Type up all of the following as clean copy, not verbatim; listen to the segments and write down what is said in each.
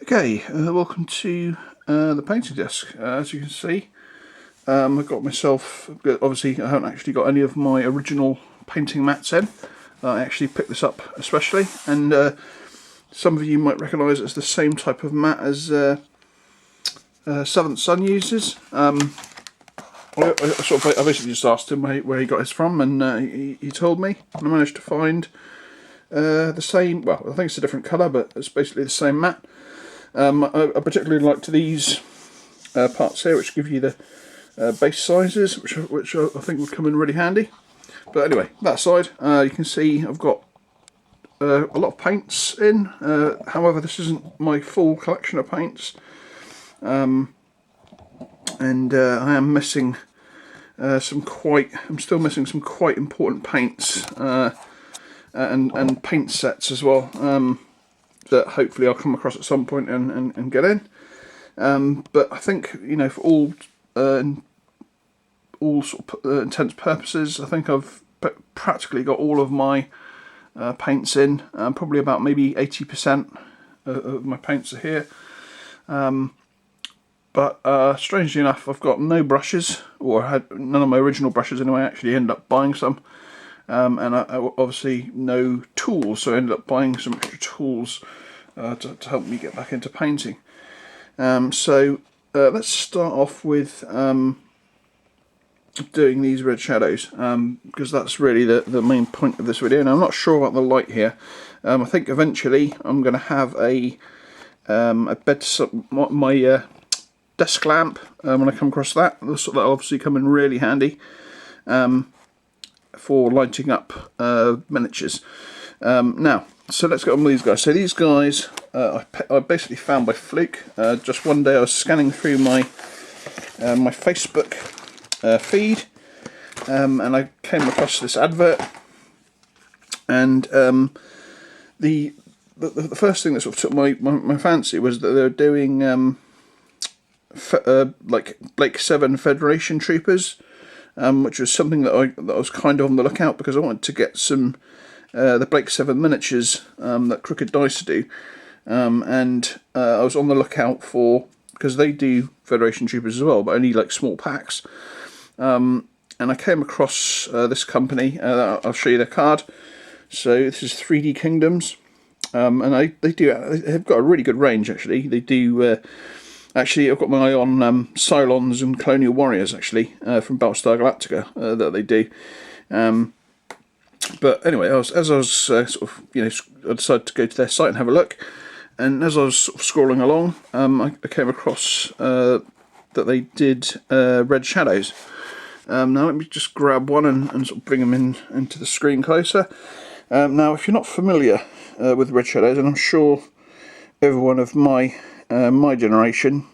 Okay, welcome to the painting desk. As you can see, I've got myself, obviously I haven't actually got any of my original painting mats in. I actually picked this up especially, and some of you might recognise it as the same type of mat as Seventh Son uses. I basically just asked him where he got his from, and he told me, and I managed to find the same, well, I think it's a different colour, but it's basically the same mat. I particularly liked these parts here, which give you the base sizes, which I think would come in really handy. But anyway, that side, you can see I've got a lot of paints in. However, this isn't my full collection of paints, and I am missing I'm still missing some quite important paints and paint sets as well. That hopefully I'll come across at some point and get in. But I think, you know, for all sort of intents purposes, I think I've practically got all of my paints in. Probably about maybe 80% of my paints are here. But strangely enough, I've got no brushes, or I had none of my original brushes anyway. I actually ended up buying some. And I obviously no tools, so I ended up buying some extra tools to help me get back into painting. So let's start off with doing these red shadows, because that's really the main point of this video. And I'm not sure about the light here. I think eventually I'm going to have my desk lamp when I come across that. That'll obviously come in really handy for lighting up miniatures. Now, so let's get on with these guys. So these guys I basically found by fluke. Just one day I was scanning through my my Facebook feed, and I came across this advert, and the first thing that sort of took my fancy was that they were doing like Blake 7 Federation Troopers. Which was something that I was kind of on the lookout, because I wanted to get some the Blake 7 miniatures that Crooked Dice do, and I was on the lookout for, because they do Federation Troopers as well, but only like small packs. And I came across this company. I'll show you their card. So this is 3D Kingdoms, and they've got a really good range actually. They do. Actually, I've got my eye on Cylons and Colonial Warriors, actually, from Battlestar Galactica, that they do. But anyway, as I was sort of, you know, I decided to go to their site and have a look. And as I was sort of scrolling along, I came across that they did red shadows. Now let me just grab one and sort of bring them into the screen closer. Now, if you're not familiar with red shadows, and I'm sure everyone of my generation,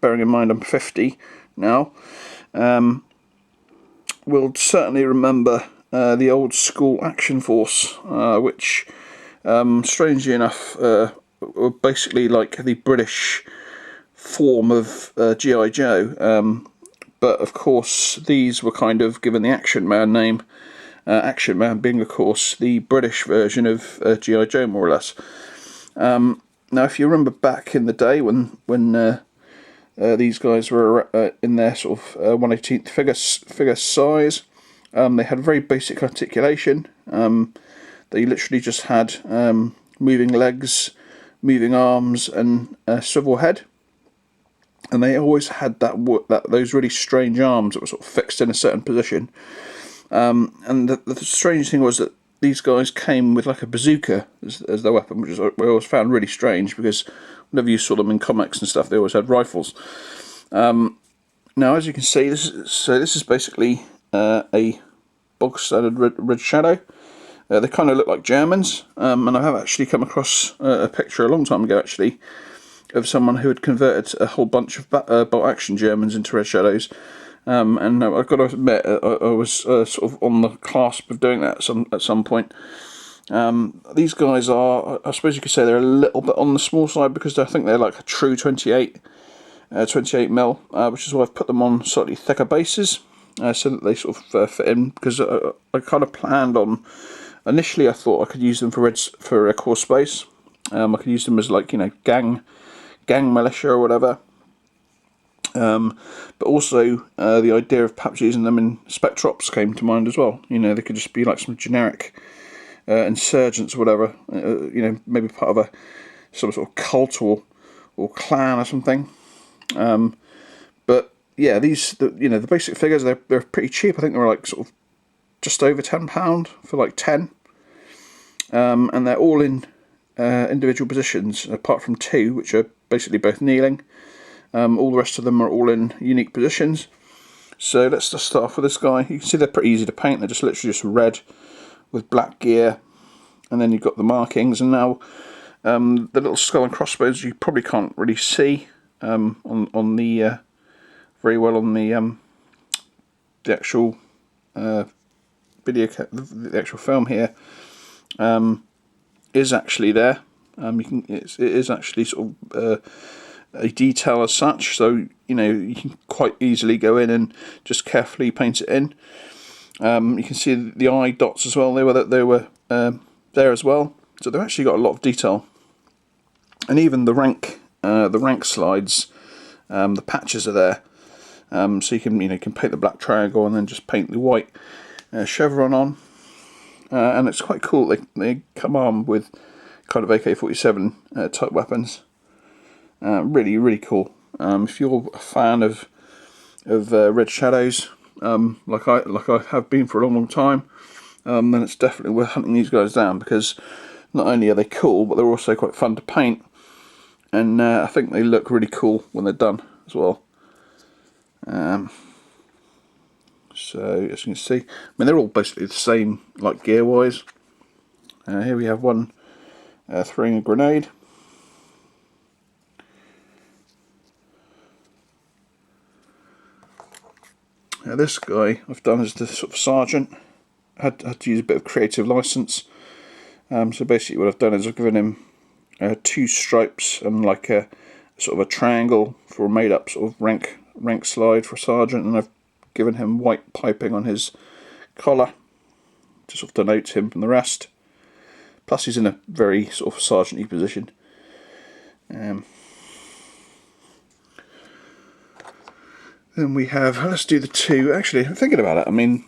bearing in mind I'm 50 now, will certainly remember the old school Action Force, which strangely enough were basically like the British form of G.I. Joe, but of course these were kind of given the Action Man name, Action Man being of course the British version of G.I. Joe, more or less. Now, if you remember back in the day when these guys were in their sort of 1/18th figure size, they had very basic articulation. They literally just had moving legs, moving arms, and a swivel head. And they always had those really strange arms that were sort of fixed in a certain position. And the strange thing was that these guys came with like a bazooka as their weapon, which I always found really strange, because whenever you saw them in comics and stuff, they always had rifles. Now, as you can see, this is basically a bog standard red shadow. They kind of look like Germans, and I have actually come across a picture a long time ago, actually, of someone who had converted a whole bunch of bolt action Germans into red shadows. And I've got to admit, I was sort of on the clasp of doing that at some point. These guys are, I suppose you could say, they're a little bit on the small side, because I think they're like a true 28 mil, which is why I've put them on slightly thicker bases, so that they sort of fit in. Because I kind of planned on, initially I thought I could use them for core space, I could use them as, like, you know, gang militia or whatever. But also the idea of perhaps using them in spectrops came to mind as well. You know, they could just be like some generic insurgents or whatever. You know, maybe part of some sort of cult or clan or something. But yeah, you know, the basic figures, they're pretty cheap. I think they were like sort of just over £10 for like 10, and they're all in individual positions apart from 2, which are basically both kneeling. All the rest of them are all in unique positions. So let's just start off with this guy. You can see they're pretty easy to paint. They're just literally just red with black gear, and then you've got the markings. And now the little skull and crossbones you probably can't really see on the very well on the actual video, the actual film here, is actually there. It is actually sort of a detail as such, so you know you can quite easily go in and just carefully paint it in. You can see the eye dots as well. They were there as well, so they've actually got a lot of detail. And even the rank slides, the patches are there, so you can paint the black triangle and then just paint the white chevron on, and it's quite cool. They come armed with kind of AK-47 type weapons. Really, really cool. If you're a fan of Red Shadows, like I have been for a long time, then it's definitely worth hunting these guys down, because not only are they cool, but they're also quite fun to paint, and I think they look really cool when they're done as well. So as you can see, I mean, they're all basically the same, like gear wise. Here we have one throwing a grenade. Now this guy I've done as the sort of sergeant. Had to use a bit of creative license. So basically what I've done is I've given him 2 stripes and like a sort of a triangle for a made up sort of rank slide for sergeant, and I've given him white piping on his collar to sort of denote him from the rest. Plus he's in a very sort of sergeant-y position. Then we have, let's do the 2. Actually, thinking about it, I mean,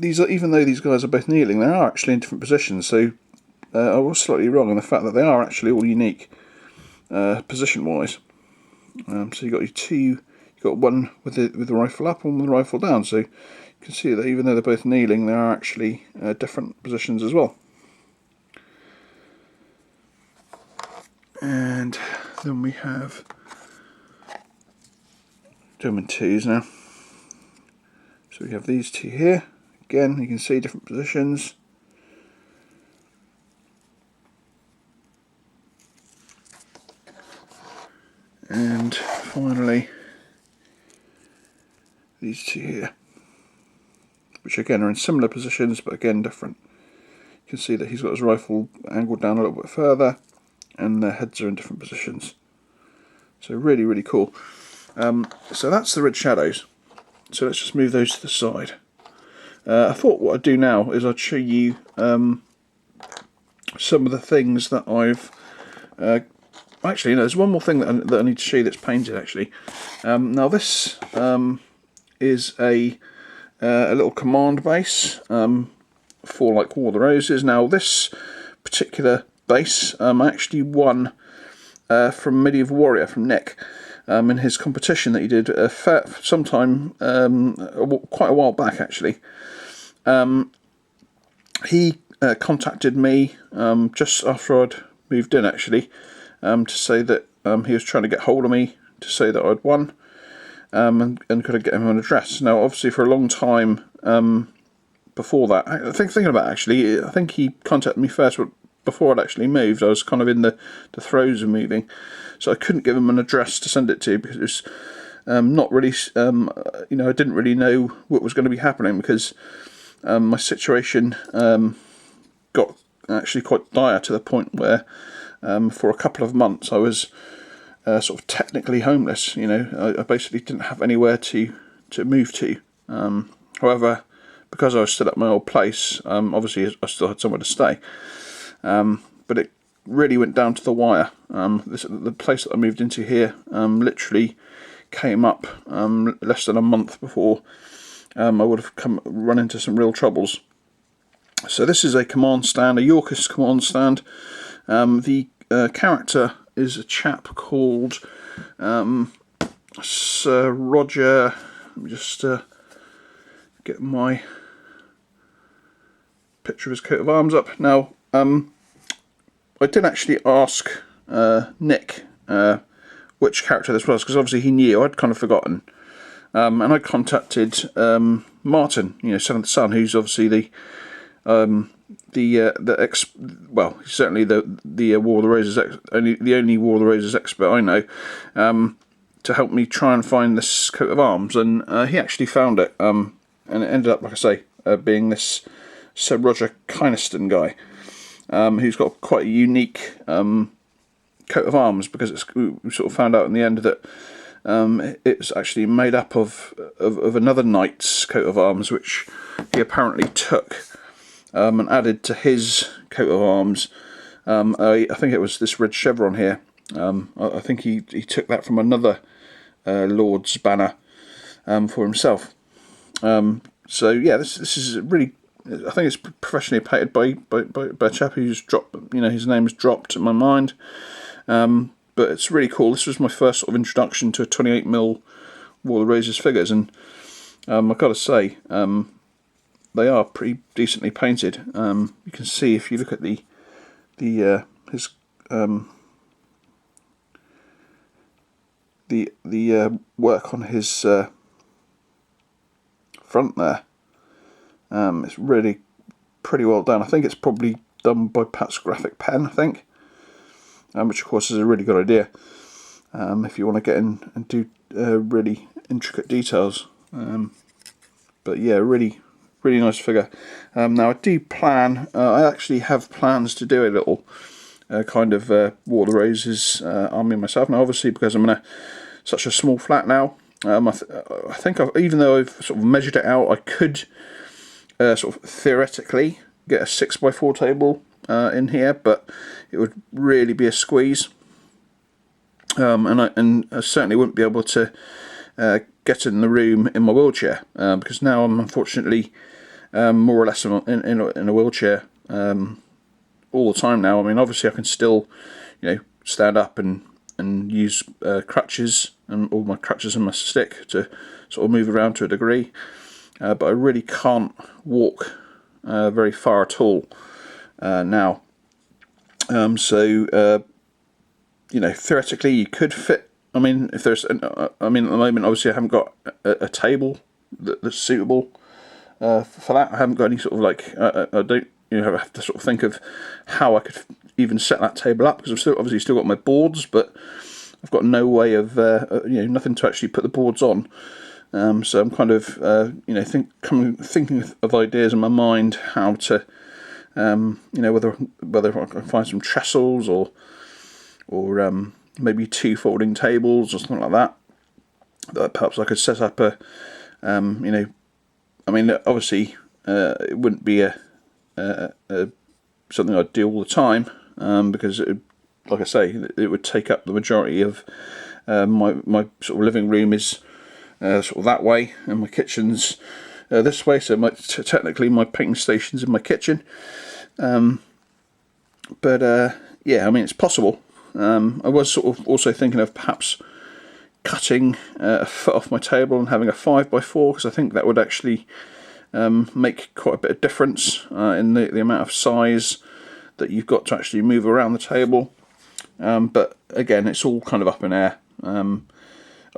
even though these guys are both kneeling, they are actually in different positions. So I was slightly wrong in the fact that they are actually all unique position-wise. So you've got your 2. You've got one with the rifle up, one with the rifle down. So you can see that even though they're both kneeling, they are actually different positions as well. And then we have German 2s now. So we have these 2 here. Again, you can see different positions. And finally, these 2 here, which again are in similar positions, but again different. You can see that he's got his rifle angled down a little bit further, and their heads are in different positions. So really, really cool. So that's the Red Shadows. So let's just move those to the side. I thought what I'd do now is I'd show you some of the things that I've... actually, no, there's one more thing that I need to show you that's painted, actually. Now this is a little command base for like War of the Roses. Now this particular base I actually won from Medieval Warrior, from Nick, in his competition that he did sometime quite a while back, actually. He contacted me just after I'd moved in, actually, to say that he was trying to get hold of me to say that I'd won, and could I get him an address. Now obviously for a long time before that, thinking about it, actually, I think he contacted me first, but before I'd actually moved, I was kind of in the throes of moving, so I couldn't give him an address to send it to, because it was not really, you know, I didn't really know what was going to be happening, because my situation got actually quite dire, to the point where for a couple of months I was sort of technically homeless. You know, I basically didn't have anywhere to move to. However, because I was still at my old place, obviously I still had somewhere to stay. But it really went down to the wire. The place that I moved into here literally came up less than a month before I would have run into some real troubles. So this is a command stand, a Yorkist command stand. The character is a chap called Sir Roger. Let me just get my picture of his coat of arms up. Now, I did actually ask Nick which character this was, because obviously he knew. I'd kind of forgotten. And I contacted Martin, Seventh Son, who's obviously well, he's certainly the War of the Roses, the only War of the Roses expert I know, to help me try and find this coat of arms, and he actually found it, and it ended up, like I say, being this Sir Roger Kynaston guy, who's got quite a unique coat of arms, because we sort of found out in the end that it's actually made up of another knight's coat of arms, which he apparently took and added to his coat of arms. I think it was this red chevron here. I think he took that from another lord's banner for himself. So yeah, this is really, I think it's professionally painted by a chap who's dropped, his name is dropped in my mind. But it's really cool. This was my first sort of introduction to a 28mm War of the Roses figures, and I've got to say, they are pretty decently painted. You can see if you look at his work on his front there. It's really pretty well done. I think it's probably done by Pat's Graphic Pen, I think, which of course is a really good idea if you want to get in and do really intricate details. But yeah, really nice figure. Now I do plan, I actually have plans to do a little kind of War of the Roses army myself. Now obviously, because I'm in such a small flat now, I think even though I've sort of measured it out, I could sort of theoretically get a 6x4 table in here, but it would really be a squeeze, and I certainly wouldn't be able to get in the room in my wheelchair, because now I'm unfortunately more or less in a wheelchair all the time now. I mean, obviously I can still stand up and use crutches, and all my crutches and my stick to sort of move around to a degree, but I really can't walk very far at all now. So theoretically you could fit. I mean, if there's, at the moment, obviously I haven't got a table that's suitable for that. I haven't got any sort of I don't have to sort of think of how I could even set that table up, because I've obviously still got my boards, but I've got no way of nothing to actually put the boards on. So I'm kind of thinking of ideas in my mind how to whether I can find some trestles or maybe 2 folding tables or something like that perhaps I could set up a obviously it wouldn't be a something I'd do all the time, because like I say, it would take up the majority of my sort of living room is sort of that way, and my kitchen's this way, so technically my painting station's in my kitchen. But yeah, I mean, it's possible. I was sort of also thinking of perhaps cutting a foot off my table and having a 5x4, because I think that would actually make quite a bit of difference in the amount of size that you've got to actually move around the table. But again, it's all kind of up in air. I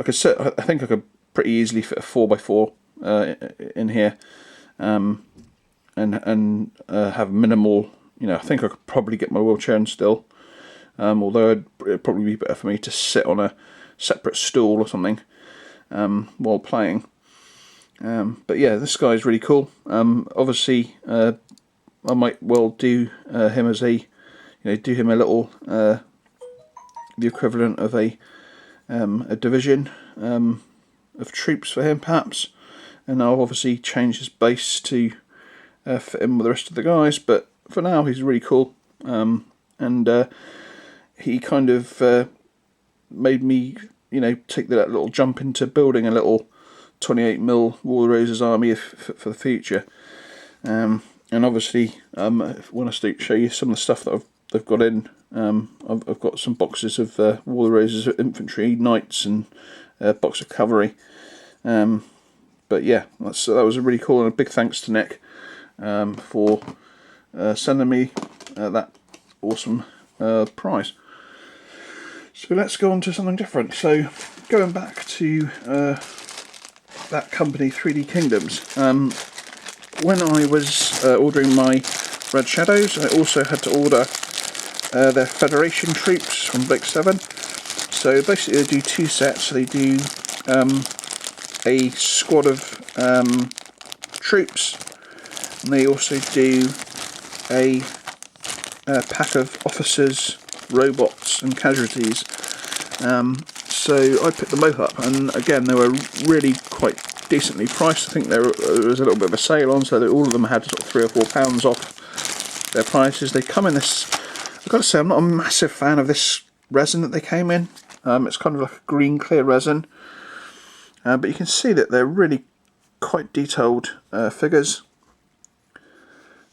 think I could pretty easily fit a 4x4 in here, and have minimal. I think I could probably get my wheelchair in still. Although it'd probably be better for me to sit on a separate stool or something while playing. But yeah, this guy's really cool. Obviously, I might well do him as a little the equivalent of a division of troops for him, perhaps. And I'll obviously change his base to fit in with the rest of the guys. But for now, he's really cool. and he kind of made me, take that little jump into building a little 28mm War of the Roses army for the future. And obviously, when I show you some of the stuff that they've got in, I've got some boxes of War of the Roses infantry, knights, and a box of cavalry. But yeah, that was really cool, and a big thanks to Nick for sending me that awesome prize. So let's go on to something different. So going back to that company, 3D Kingdoms. When I was ordering my Red Shadows, I also had to order their Federation troops from Blake 7. So basically they do two sets. They do a squad of troops, and they also do a pack of officers, robots and casualties. So I picked them both up, and again they were really quite decently priced. I think there was a little bit of a sale on, so that all of them had sort of £3 or £4 off their prices. They come in this, I've got to say, I'm not a massive fan of this resin that they came in. It's kind of like a green clear resin, but you can see that they're really quite detailed figures,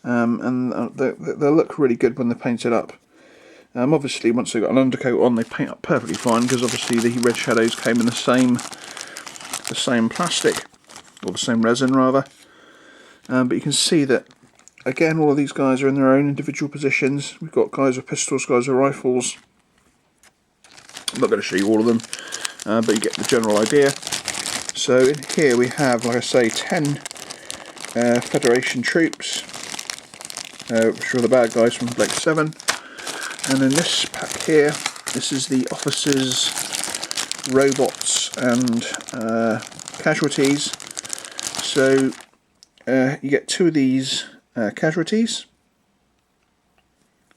and they look really good when they're painted up. Obviously once they've got an undercoat on, they paint up perfectly fine, because obviously the Red Shadows came in the same plastic, or the same resin rather. But you can see that again all of these guys are in their own individual positions. We've got guys with pistols, guys with rifles. I'm not going to show you all of them, but you get the general idea. So in here we have, like I say, 10 Federation troops, which are the bad guys from Blake 7. And in this pack here, this is the officers, robots and casualties. So you get 2 of these casualties,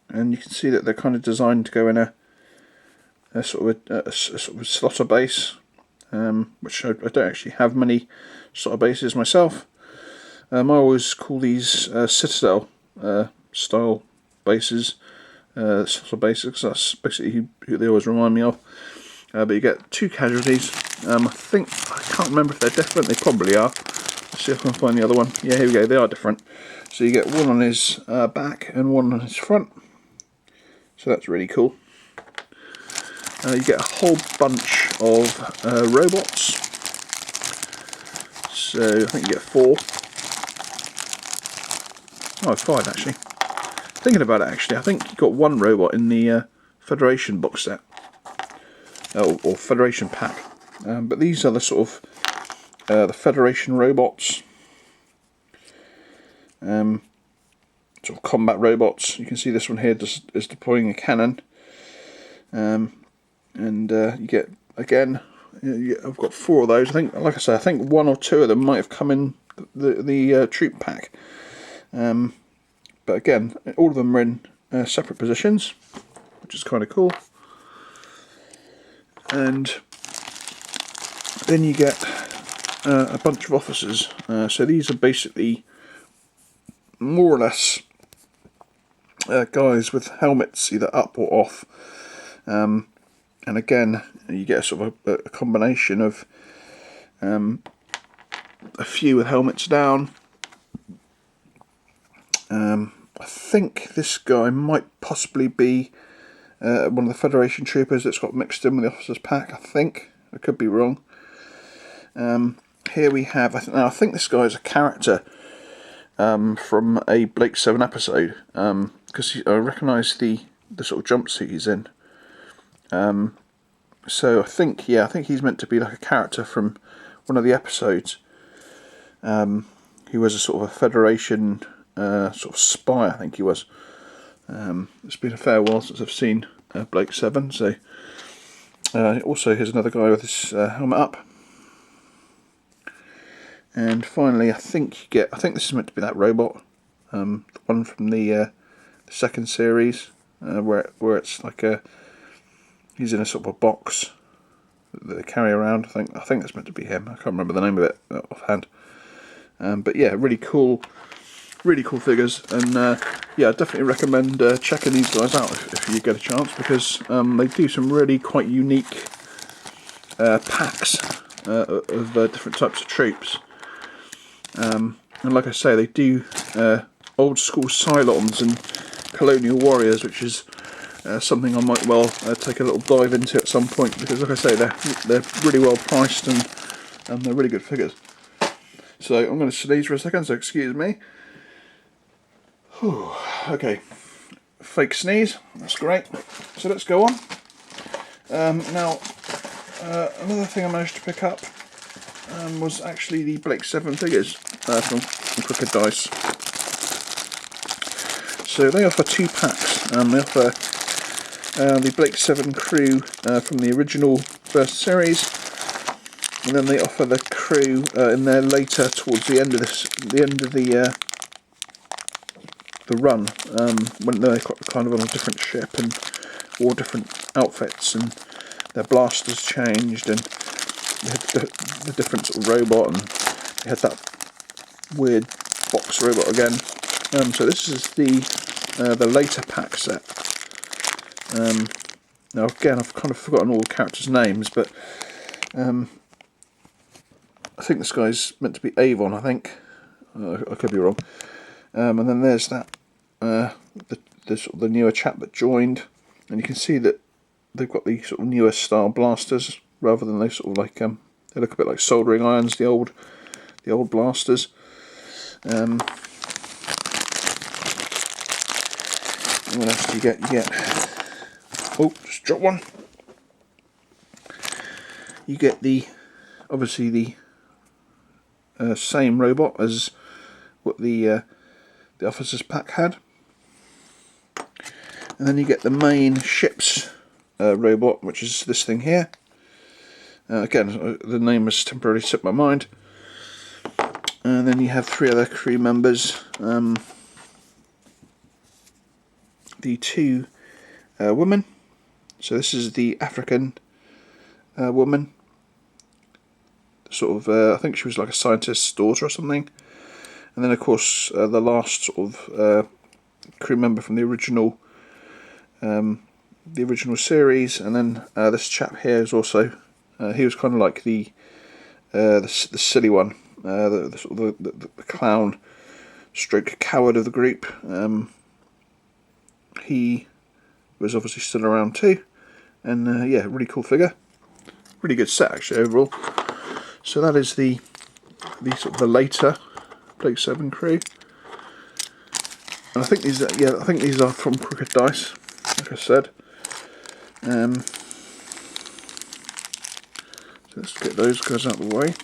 and you can see that they're kind of designed to go in a sort of slaughter base, which I don't actually have many slaughter bases myself. I always call these citadel style bases. Slaughter bases, because that's basically who they always remind me of. But you get 2 casualties. I can't remember if they're different. They probably are. Let's see if I can find the other one. Yeah, here we go. They are different. So you get one on his back and one on his front. So that's really cool. You get a whole bunch of robots. So I think you get 4. Oh, 5 actually. Thinking about it, actually, I think you got 1 robot in the Federation box set, or Federation pack. But these are the sort of the Federation robots, sort of combat robots. You can see this one here is deploying a cannon, and you get again. I've got 4 of those. I think, like I say, I think 1 or 2 of them might have come in the troop pack. But again, all of them are in separate positions, which is kind of cool. And then you get a bunch of officers. So these are basically more or less guys with helmets either up or off. And again, you get a sort of a combination of a few with helmets down. I think this guy might possibly be one of the Federation troopers that's got mixed in with the officers pack. I think, I could be wrong. Here we have, I think this guy is a character from a Blake 7 episode, because I recognise the sort of jumpsuit he's in. So I think he's meant to be like a character from one of the episodes. He was a sort of a Federation sort of spy, I think he was. It's been a fair while since I've seen Blake 7, so also here's another guy with his helmet up. And finally, I think this is meant to be that robot, the one from the second series, where it's like he's in a sort of a box that they carry around. I think that's meant to be him. I can't remember the name of it offhand. But yeah, really cool really cool figures, and yeah, I definitely recommend checking these guys out if you get a chance, because they do some really quite unique packs of different types of troops. And like I say, they do old school Cylons and Colonial Warriors, which is something I might well take a little dive into at some point, because like I say, they're really well priced, and they're really good figures. So I'm going to sneeze for a second, so excuse me. Whew. Okay, fake sneeze, that's great. So let's go on. Now, another thing I managed to pick up was actually the Blake 7 figures from Crooked Dice. So they offer 2 packs. They offer the Blake 7 crew from the original first series, and then they offer the crew in there later towards the end of the run, when they're kind of on a different ship and all different outfits, and their blasters changed, and they had the different sort of robot, and they had that weird box robot again. So this is the later pack set. Now again, I've kind of forgotten all the characters' names, but I think this guy's meant to be Avon, I think. I could be wrong. And then there's that the sort of the newer chap that joined, and you can see that they've got the sort of newer style blasters rather than those sort of like they look a bit like soldering irons, the old blasters. What else do you get? You get, oh, just drop one. You get obviously the same robot as what the officers pack had, and then you get the main ship's robot, which is this thing here. Again, the name has temporarily slipped my mind. And then you have 3 other crew members. The 2 women. So this is the African woman. Sort of, I think she was like a scientist's daughter or something. And then, of course, the last sort of crew member from the original series. And then this chap here is also. He was kind of like the silly one, the clown, stroke coward of the group. He was obviously still around too, and yeah, really cool figure, really good set actually overall. So that is the sort of the later Blake 7 crew, and I think these are from Crooked Dice, like I said. So let's get those guys out of the way.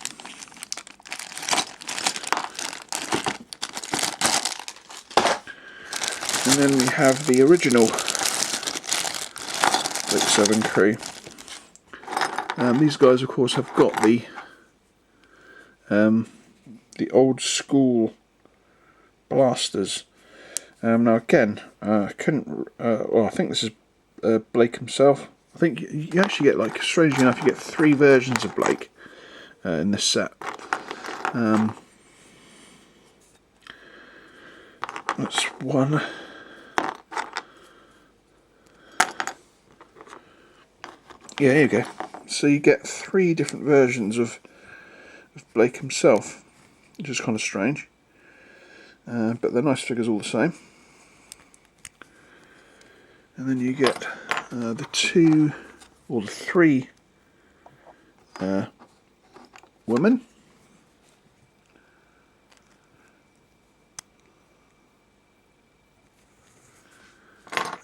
And then we have the original Blake 7 crew. These guys, of course, have got the old school blasters. Now again, I couldn't. Well, I think this is Blake himself. I think you actually get, like, strangely enough, you get 3 versions of Blake in this set. That's one. Yeah, here you go. So you get 3 different versions of Blake himself, which is kind of strange. But they're nice figures all the same. And then you get the 2 or the 3 women.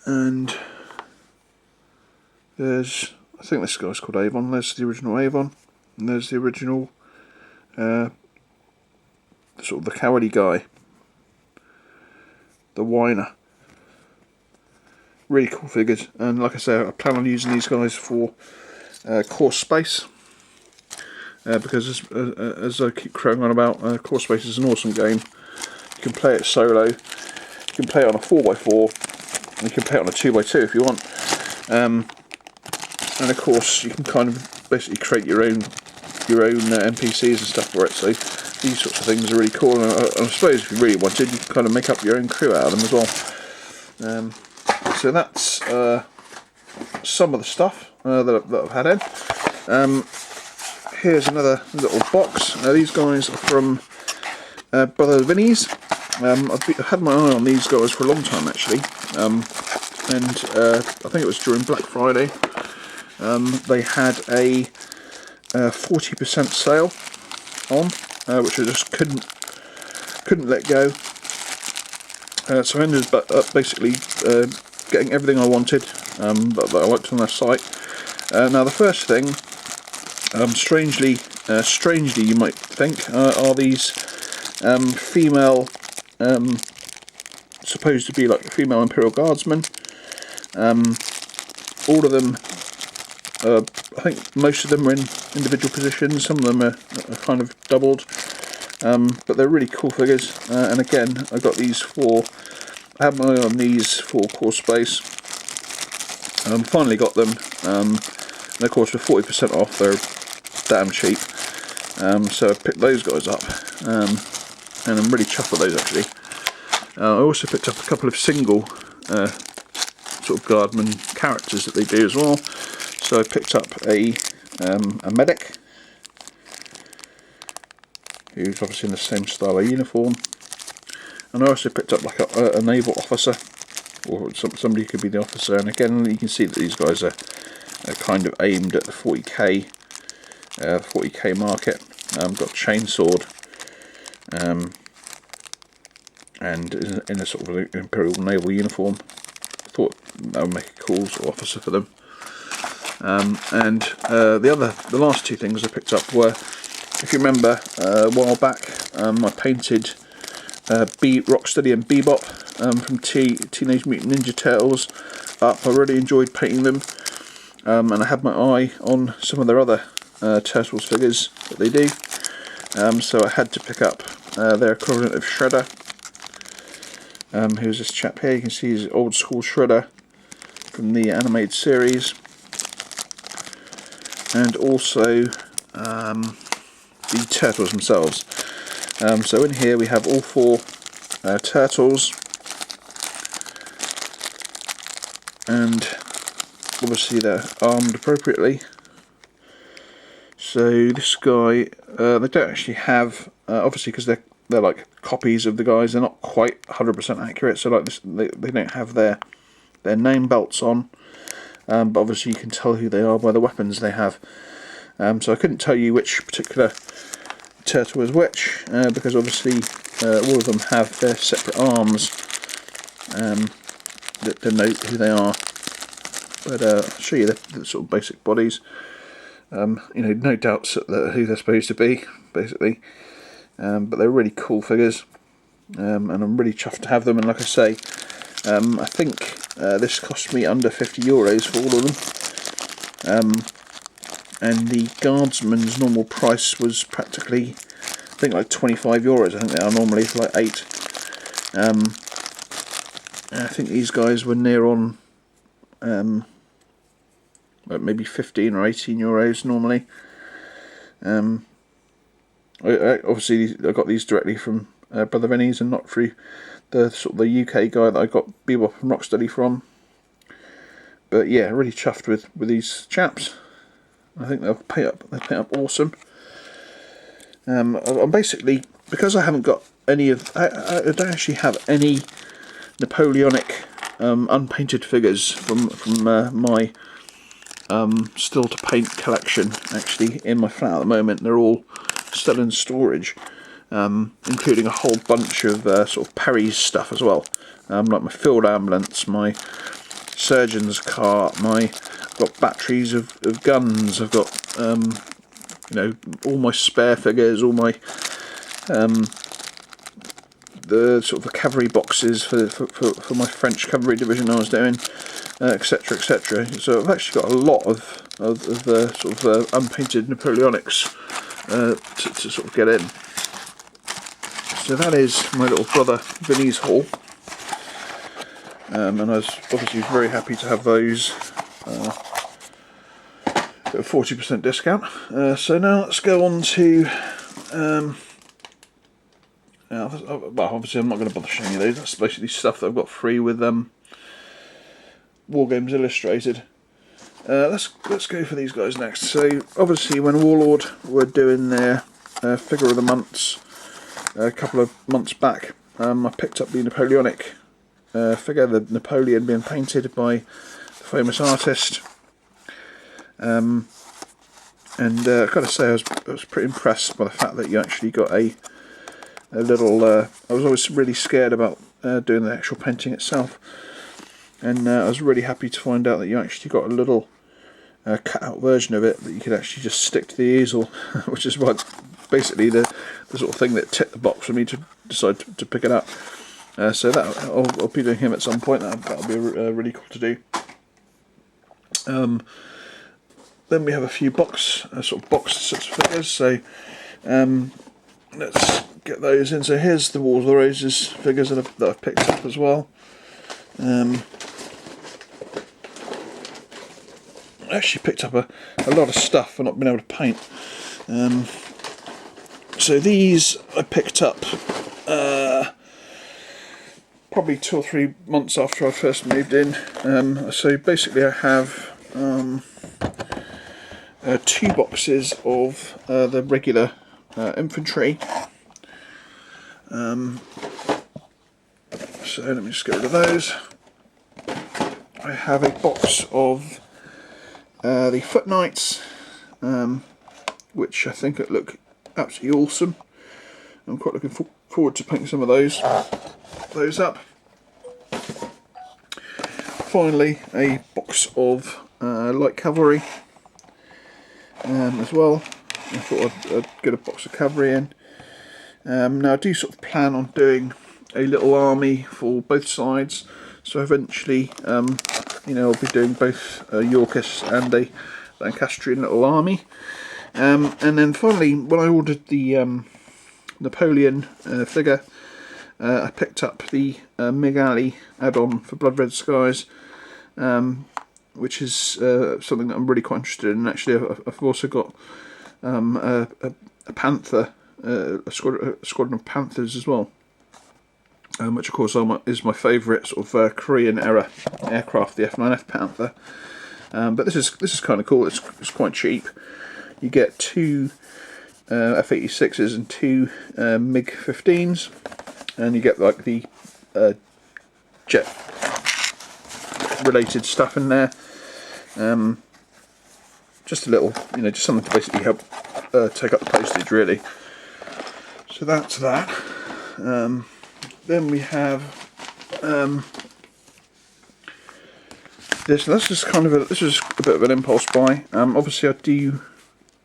And there's, I think this guy's called Avon. There's the original Avon, and there's the original sort of the cowardly guy, the whiner. Really cool figures, and like I say, I plan on using these guys for Core Space, because as I keep crowing on about, Core Space is an awesome game. You can play it solo, you can play it on a 4x4, and you can play it on a 2x2 if you want. And of course, you can kind of basically create your own NPCs and stuff for it. So these sorts of things are really cool, and I suppose if you really wanted, you can kind of make up your own crew out of them as well. So that's some of the stuff that I've had in. Here's another little box. Now these guys are from Brother Vinny's. I've had my eye on these guys for a long time actually, and I think it was during Black Friday. They had a 40% sale on, which I just couldn't let go. So I ended up basically getting everything I wanted that I liked on their site. Now the first thing, strangely you might think, are these female, supposed to be like female Imperial Guardsmen. All of them, I think most of them are in individual positions, some of them are kind of doubled, but they're really cool figures, and again I got these I had my eye on these for Core Space. Finally got them, and of course with 40% off they're damn cheap, so I picked those guys up, and I'm really chuffed with those actually. I also picked up a couple of single sort of Guardman characters that they do as well. So I picked up a medic, who's obviously in the same style of uniform, and I also picked up like a naval officer, or somebody who could be the officer. And again, you can see that these guys are kind of aimed at the 40k market. Got a chainsword, and in a sort of Imperial naval uniform. Thought that would make a cool sort of officer for them. And the last two things I picked up were, if you remember, a while back, I painted Rocksteady and Bebop from Teenage Mutant Ninja Turtles up. I really enjoyed painting them, and I had my eye on some of their other Turtles figures that they do, so I had to pick up their equivalent of Shredder. Here's this chap here. You can see his old school Shredder from the animated series, and also the Turtles themselves. So in here we have all four Turtles, and obviously they're armed appropriately. So this guy, they don't actually have, obviously because they're like copies of the guys, they're not quite 100% accurate, so like this, they don't have their name belts on, but obviously you can tell who they are by the weapons they have. So I couldn't tell you which particular turtle is which, because obviously all of them have their separate arms that denote who they are. But I'll show you the sort of basic bodies. No doubts who they're supposed to be, basically. But they're really cool figures, and I'm really chuffed to have them. And like I say, I think this cost me under €50 for all of them. And the Guardsman's normal price was practically, I think, like €25. I think they are normally for like 8. I think these guys were near on maybe 15 or €18 normally. Obviously I got these directly from Brother Vinny's and not through the sort of the UK guy that I got Bebop and Rocksteady from. But yeah, really chuffed with these chaps. I think they'll pay up awesome. I'm basically, because I haven't got any of, I don't actually have any Napoleonic unpainted figures from my still to paint collection actually in my flat at the moment. They're all still in storage, including a whole bunch of sort of Perry's stuff as well, like my field ambulance, my surgeon's cart, I've got batteries of guns, I've got all my spare figures, all my the sort of the cavalry boxes for my French cavalry division I was doing, etc, etc. So I've actually got a lot of sort of unpainted Napoleonics to sort of get in. So that is my little brother Vinny's haul, and I was obviously very happy to have those at a 40% discount. So now let's go on to well, obviously I'm not going to bother showing you those. That's basically stuff that I've got free with War Games Illustrated. Let's go for these guys next. So obviously when Warlord were doing their figure of the months a couple of months back, I picked up the Napoleonic figure, the Napoleon being painted by the famous artist. And I've got to say I was pretty impressed by the fact that you actually got a little... I was always really scared about doing the actual painting itself, and I was really happy to find out that you actually got a little cut out version of it that you could actually just stick to the easel, which is what basically the sort of thing that ticked the box for me to decide to pick it up. So that I'll be doing him at some point. That'll be really cool to do. Then we have a few boxed sets of figures. So let's get those in. So here's the Wars of the Roses figures that I've picked up as well. I actually picked up a lot of stuff for not being able to paint. So these I picked up probably 2 or 3 months after I first moved in. So basically I have 2 boxes of the regular infantry. So let me just get rid of those. I have a box of the Foot Knights, which I think look absolutely awesome. I'm quite looking forward to painting some of those up. Finally, a box of light cavalry as well. I thought I'd get a box of cavalry in. Now I do sort of plan on doing a little army for both sides, so eventually I'll be doing both Yorkist and a Lancastrian little army. And then finally, when I ordered the Napoleon figure, I picked up the Mig Alley add-on for Blood Red Skies, which is something that I'm really quite interested in. Actually, I've also got a Panther, a squadron of Panthers as well, which of course is my favourite sort of Korean era aircraft, the F9F Panther. But this is kind of cool. It's quite cheap. You get 2 F-86s and 2 MiG-15s, and you get like the jet related stuff in there. Just a little, just something to basically help take up the postage, really. So that's that. Then we have this. This is a bit of an impulse buy. Obviously, I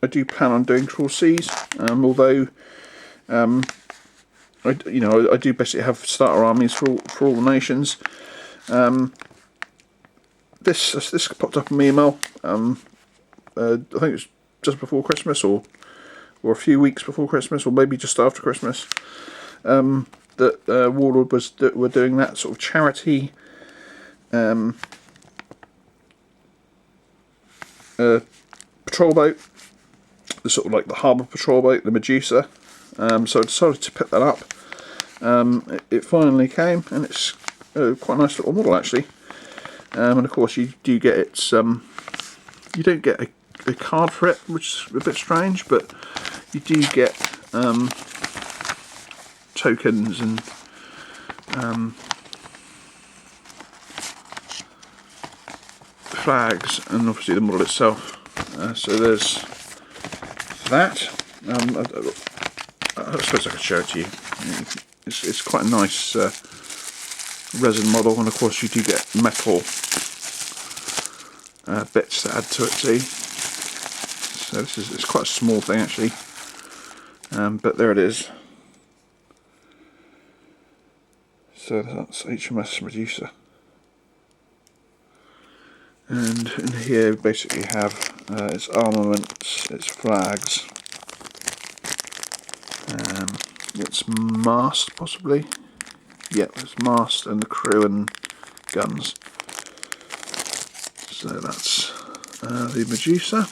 do plan on doing Cruel Seas, although I do basically have starter armies for all the nations. This popped up in my email. I think it was just before Christmas, or a few weeks before Christmas, or maybe just after Christmas. That Warlord were doing that sort of charity patrol boat, the sort of like the harbour patrol boat, the Medusa. So I decided to pick that up. It finally came, and it's quite a nice little model actually. And of course you do get its you don't get a card for it, which is a bit strange, but you do get tokens and flags, and obviously the model itself. So there's that. I suppose I could show it to you. It's quite a nice resin model, and of course you do get metal bits to add to it too. So it's quite a small thing actually, but there it is. So that's HMS Medusa, and in here we basically have its armaments, its flags, its mast possibly. Yep, it's mast and the crew and guns. So that's the Medusa.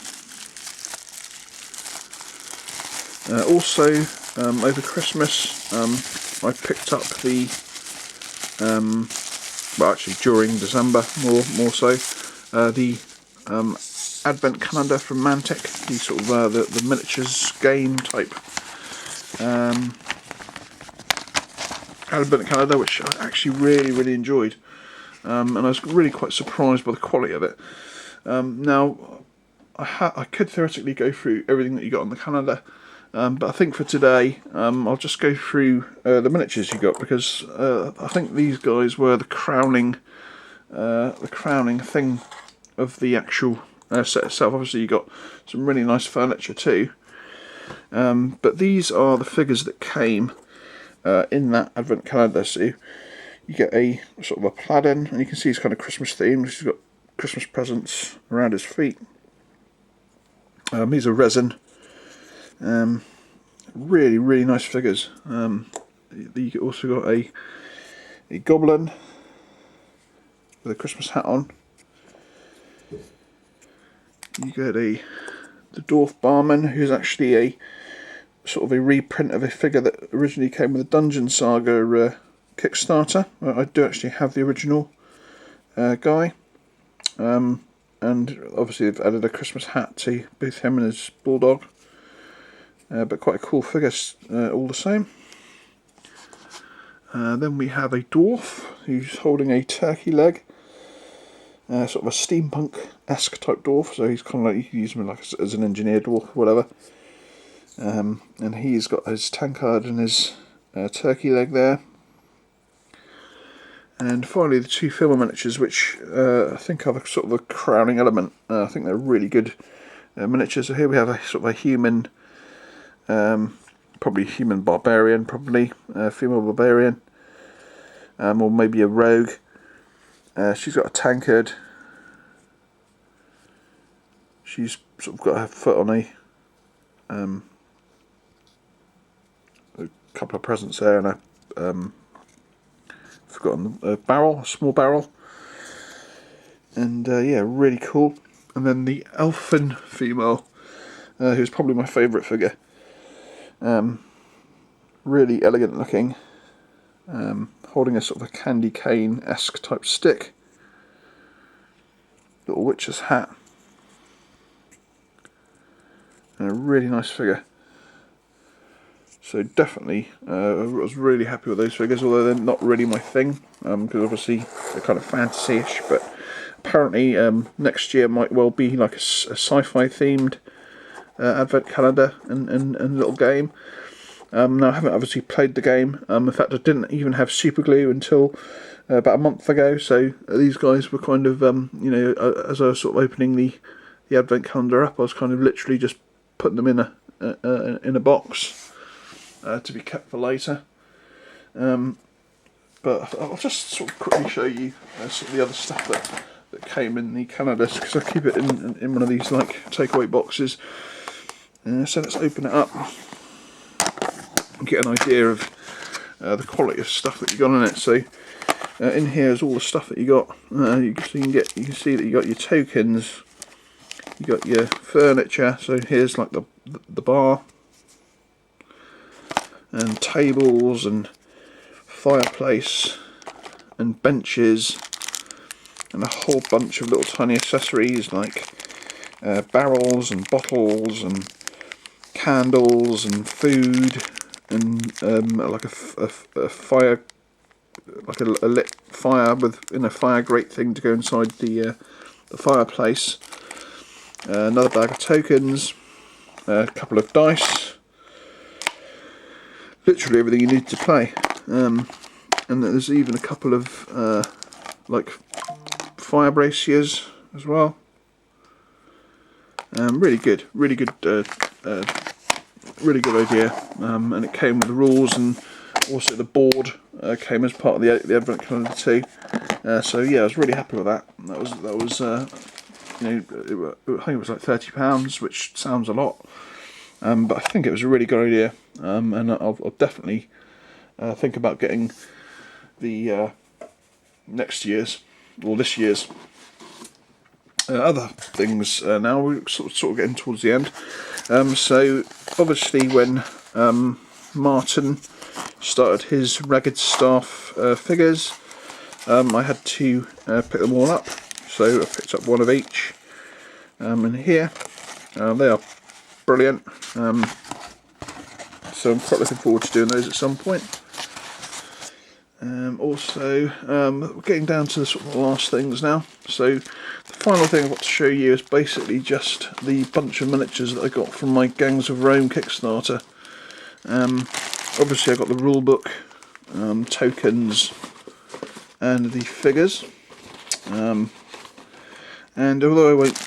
Also, over Christmas, I picked up the well, actually during December more so, the advent calendar from Mantic, the sort of the miniatures game type advent calendar, which I actually really enjoyed, and I was really quite surprised by the quality of it. Now, I could theoretically go through everything that you got on the calendar, but I think for today I'll just go through the miniatures you got, because I think these guys were the crowning thing of the actual set itself. Obviously you got some really nice furniture too, but these are the figures that came in that advent calendar. So you get a sort of a Plaid-in, and you can see he's kind of Christmas themed. He's got Christmas presents around his feet. These are resin. Really nice figures. You also got a goblin with a Christmas hat on. You get the dwarf barman, who's actually a sort of a reprint of a figure that originally came with the Dungeon Saga Kickstarter. I do actually have the original guy, and obviously they've added a Christmas hat to both him and his bulldog, but quite a cool figure all the same. Then we have a dwarf who's holding a turkey leg, sort of a steampunk-esque type dwarf, so he's kind of like, you can use him like as an engineer dwarf or whatever. And he's got his tankard and his turkey leg there. And finally the two Filmer miniatures, which I think have a sort of a crowning element. I think they're really good miniatures. So here we have a sort of a human, probably human barbarian, female barbarian, or maybe a rogue. She's got a tankard. She's sort of got her foot on a couple of presents there, and a forgotten a barrel, a small barrel, and yeah, really cool. And then the elfin female, who's probably my favourite figure. Really elegant looking, holding a sort of a candy cane-esque type stick, little witch's hat, and a really nice figure. So definitely, I was really happy with those figures, although they're not really my thing, because obviously they're kind of fantasy-ish, but apparently next year might well be like a sci-fi themed advent calendar and little game. Now I haven't obviously played the game, in fact I didn't even have superglue until about a month ago, so these guys were kind of, you know, as I was sort of opening the advent calendar up, I was kind of literally just putting them in a box to be kept for later. But I'll just sort of quickly show you some of the other stuff that came in the calendar, because I keep it in one of these like takeaway boxes. So let's open it up and get an idea of the quality of stuff that you got in it. So in here is all the stuff that you got. You can see that you got your tokens, you got your furniture. So here's like the bar and tables and fireplace and benches and a whole bunch of little tiny accessories like barrels and bottles and candles and food and like a fire, like a lit fire in a fire grate thing to go inside the fireplace. Another bag of tokens, a couple of dice, literally everything you need to play. And there's even a couple of like fire braziers as well. Really good idea. And it came with the rules, and also the board came as part of the advent calendar too. So yeah, I was really happy with that. That was you know, I think it was like £30, which sounds a lot, but I think it was a really good idea. And I'll definitely think about getting the next year's or this year's other things. Now we're sort of getting towards the end. So obviously when Martin started his Ragged Staff figures. I had to pick them all up, so I picked up one of each. In here, they are brilliant. So I'm quite looking forward to doing those at some point. Also, we're getting down to the sort of last things now. So the final thing I want to show you is basically just the bunch of miniatures that I got from my Gangs of Rome Kickstarter. Obviously I got the rulebook, tokens, and the figures. And although I won't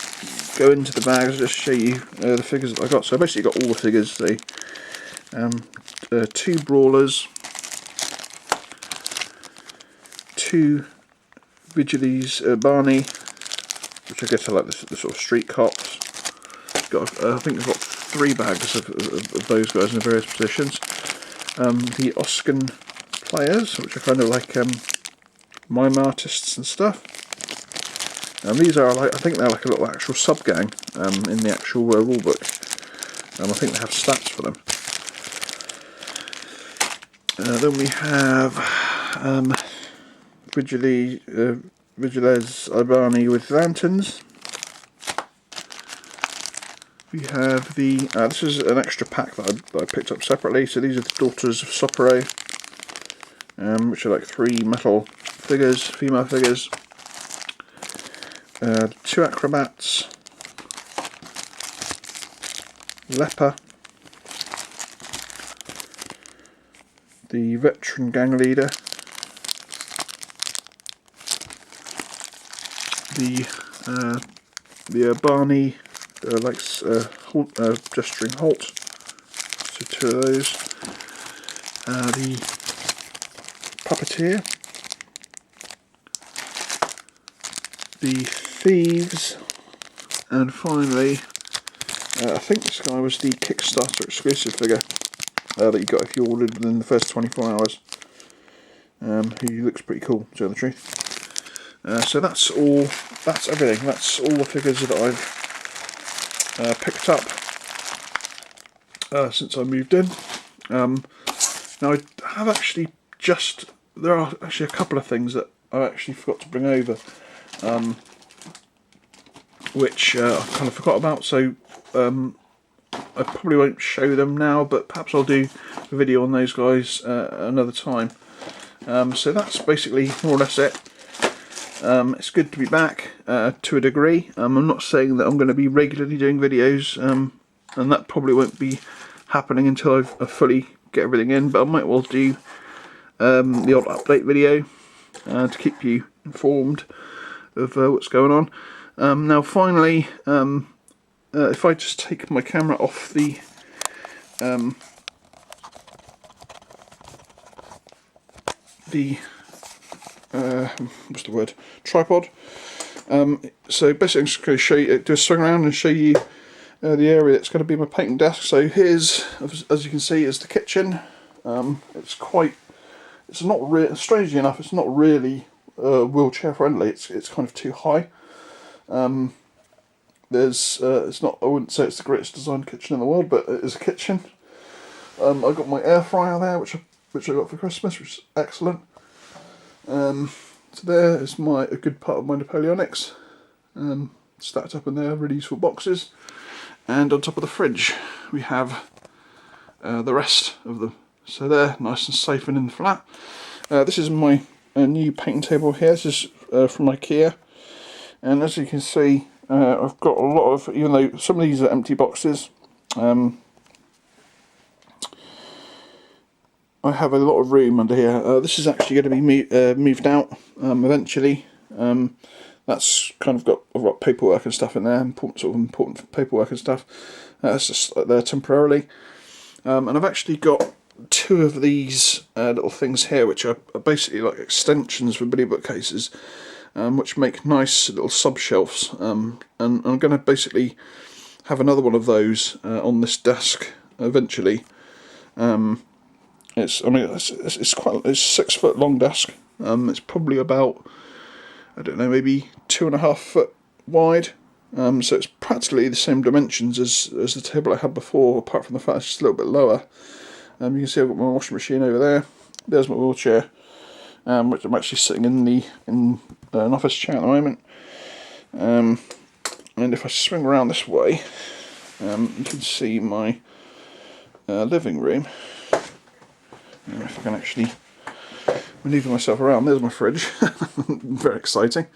go into the bags, I'll just show you the figures that I got. So I basically got all the figures. So, 2 brawlers, 2 Vigiles Barney, which I guess are like the sort of street cops. Got, I think I've got 3 bags of those guys in various positions. The Oscan players, which are kind of like mime artists and stuff. And these are like, I think they're like a little actual sub gang in the actual rulebook. I think they have stats for them. Then we have Vigiles Ibani with lanterns. We have the, this is an extra pack that I picked up separately, so these are the Daughters of Sopore, which are like 3 metal figures, female figures. 2 acrobats, Leper, the veteran gang leader, the Barney gesturing halt, so 2 of those, the puppeteer, the thieves, and finally I think this guy was the Kickstarter exclusive figure that you got if you ordered within the first 24 hours. He looks pretty cool, to tell the truth. So that's everything. That's all the figures that I've picked up since I moved in. Now I have actually there are actually a couple of things that I actually forgot to bring over, which I kind of forgot about, so I probably won't show them now, but perhaps I'll do a video on those guys another time. So that's basically more or less it. It's good to be back to a degree. I'm not saying that I'm going to be regularly doing videos, and that probably won't be happening until I fully get everything in, but I might well do the odd update video to keep you informed of what's going on. Now finally, if I just take my camera off the what's the word, tripod, so basically I'm just going to show you, do a swing around and show you the area that's going to be my painting desk. So here's, as you can see, is the kitchen. It's not really, strangely enough, it's not really wheelchair friendly. It's kind of too high. It's not, I wouldn't say it's the greatest designed kitchen in the world, but it is a kitchen. I got my air fryer there, which I got for Christmas, which is excellent. So there is a good part of my Napoleonics, stacked up in there, really useful boxes. And on top of the fridge we have the rest of them. So they're nice and safe and in the flat. This is my new painting table here. This is from IKEA, and as you can see, I've got a lot of, even though some of these are empty boxes, I have a lot of room under here. This is actually going to be moved out eventually. That's kind of I've got paperwork and stuff in there, important paperwork and stuff. That's just there temporarily. And I've actually got 2 of these little things here, which are basically like extensions for mini bookcases, which make nice little sub shelves. And I'm going to basically have another one of those on this desk eventually. It's a 6 foot long desk. It's probably about, I don't know, maybe 2.5 foot wide. So it's practically the same dimensions as the table I had before, apart from the fact it's just a little bit lower. You can see I've got my washing machine over there. There's my wheelchair, which I'm actually sitting in an office chair at the moment. And if I swing around this way, you can see my living room. If I can actually maneuver myself around, there's my fridge. Very exciting.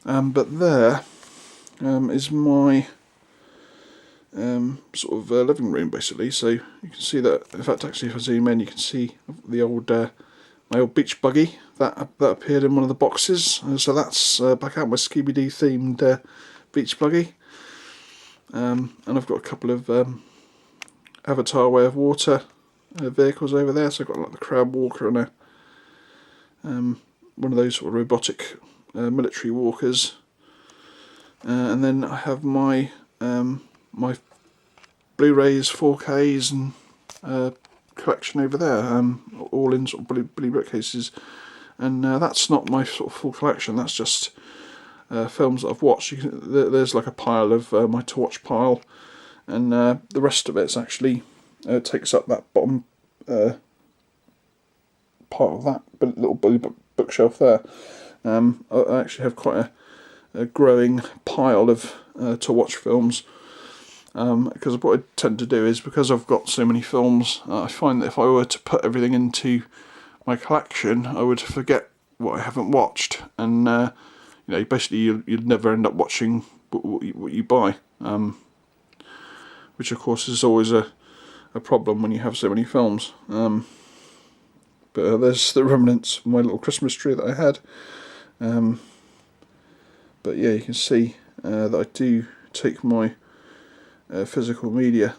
But there is my sort of living room, basically. So you can see that. In fact, actually, if I zoom in, you can see the old my old beach buggy that appeared in one of the boxes. So that's back out my Scooby-Doo themed beach buggy. And I've got a couple of Avatar Way of Water vehicles over there. So I've got like the crab walker and one of those sort of robotic military walkers. And then I have my my Blu-rays, 4Ks and collection over there, all in sort of blue bookcases. And that's not my sort of full collection, that's just films that I've watched. There's like a pile of my to watch pile, and the rest of it's actually takes up that bottom part of that little blue bookshelf there. I actually have quite a growing pile of to watch films, because what I tend to do is, because I've got so many films, I find that if I were to put everything into my collection, I would forget what I haven't watched, and basically you'd never end up watching what you buy, which of course is always a problem when you have so many films. But there's the remnants of my little Christmas tree that I had. But yeah, you can see that I do take my physical media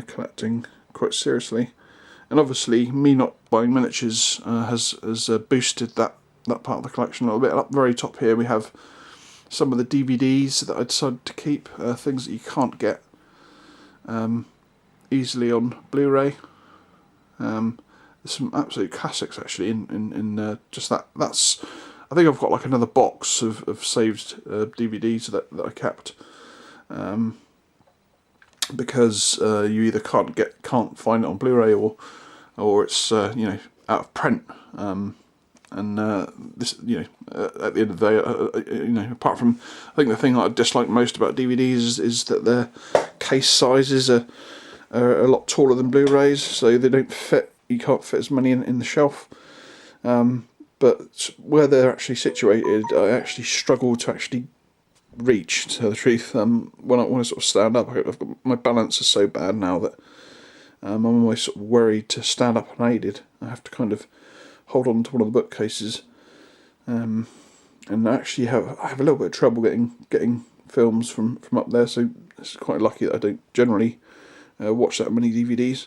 collecting quite seriously, and obviously me not buying miniatures has boosted that part of the collection a little bit. Up very top here we have some of the DVDs that I decided to keep, things that you can't get easily on Blu-ray. There's some absolute classics actually in just that. That's, I think I've got like another box of saved DVDs that I kept, because you either can't find it on Blu-ray or it's out of print. And this, at the end of the day, apart from, I think the thing that I dislike most about DVDs is that their case sizes are a lot taller than Blu-rays, so they don't fit. You can't fit as many in the shelf. But where they're actually situated, I actually struggle to actually reach, to tell the truth. When I sort of stand up, I've got, my balance is so bad now that I'm always sort of worried to stand up unaided. I have to kind of hold on to one of the bookcases, and I actually have a little bit of trouble getting films from up there. So it's quite lucky that I don't generally watch that many DVDs.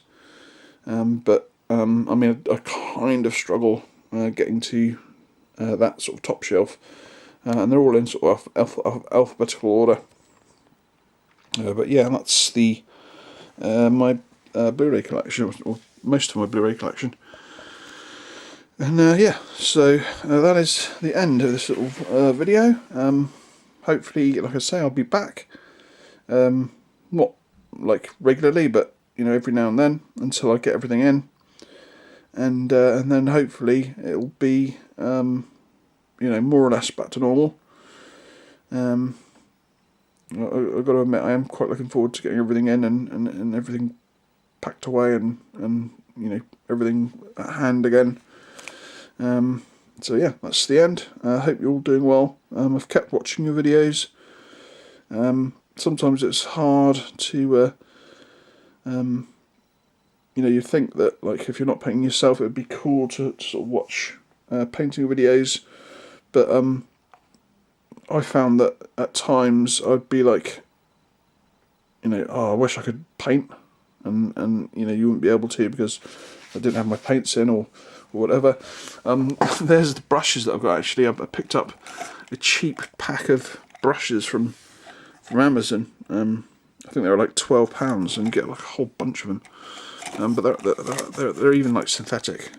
But I mean, I kind of struggle getting to that sort of top shelf, and they're all in sort of alphabetical order. But yeah, that's the my Blu-ray collection, or most of my Blu-ray collection. And yeah, so that is the end of this little video. Hopefully, like I say, I'll be back. Not like regularly, but every now and then, until I get everything in. And then hopefully it'll be more or less back to normal. I've got to admit, I am quite looking forward to getting everything in and everything packed away and everything at hand again. So yeah, that's the end. I hope you're all doing well. I've kept watching your videos. Sometimes it's hard to you think that, like, if you're not painting yourself, it would be cool to sort of watch painting videos, but I found that at times I'd be like, I wish I could paint, and you wouldn't be able to because I didn't have my paints in or whatever. There's the brushes that I've got. Actually, I picked up a cheap pack of brushes from Amazon. I think they were like £12, and you get like a whole bunch of them. But they're even like synthetic.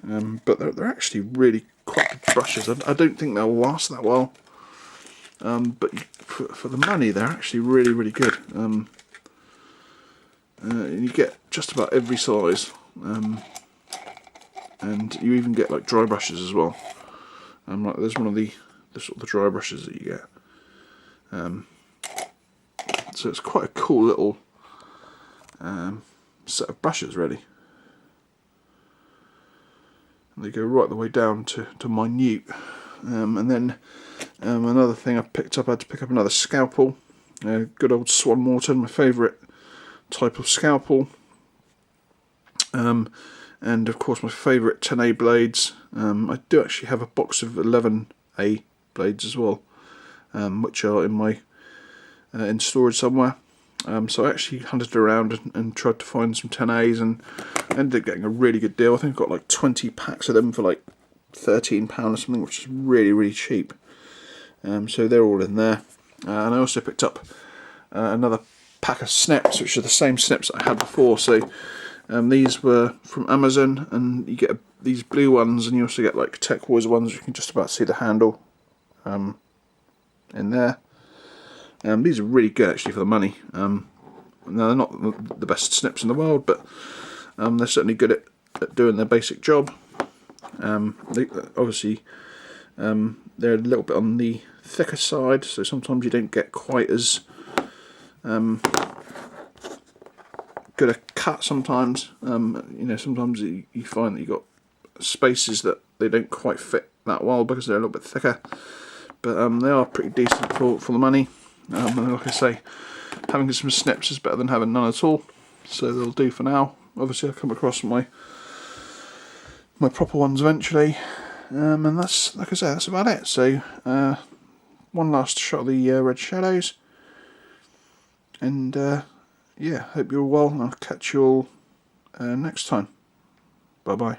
But they're actually really quite good brushes. I don't think they'll last that well. But for the money, they're actually really, really good. You get just about every size. and you even get like dry brushes as well. Like there's one of the sort of the dry brushes that you get. So it's quite a cool little set of brushes, really. And they go right the way down to minute. And then another thing I picked up, I had to pick up another scalpel. Good old Swan Morton, my favourite type of scalpel. And of course my favourite 10A blades. I do actually have a box of 11A blades as well, which are in my in storage somewhere. So I actually hunted around and tried to find some 10As and ended up getting a really good deal. I think I got like 20 packs of them for like £13 or something, which is really, really cheap. So they're all in there. And I also picked up another pack of snips, which are the same snips that I had before. So these were from Amazon, and you get these blue ones, and you also get like Tech Wars ones. You can just about see the handle in there. These are really good actually for the money. Now they're not the best snips in the world, but they're certainly good at doing their basic job. Obviously they're a little bit on the thicker side, so sometimes you don't get quite as good a cut sometimes. Sometimes you find that you've got spaces that they don't quite fit that well because they're a little bit thicker, but they are pretty decent for the money. And like I say, having some snips is better than having none at all, so they'll do for now. Obviously I'll come across my proper ones eventually, and that's, like I say, that's about it. So one last shot of the red shadows, and yeah, hope you're well, and I'll catch you all next time. Bye bye.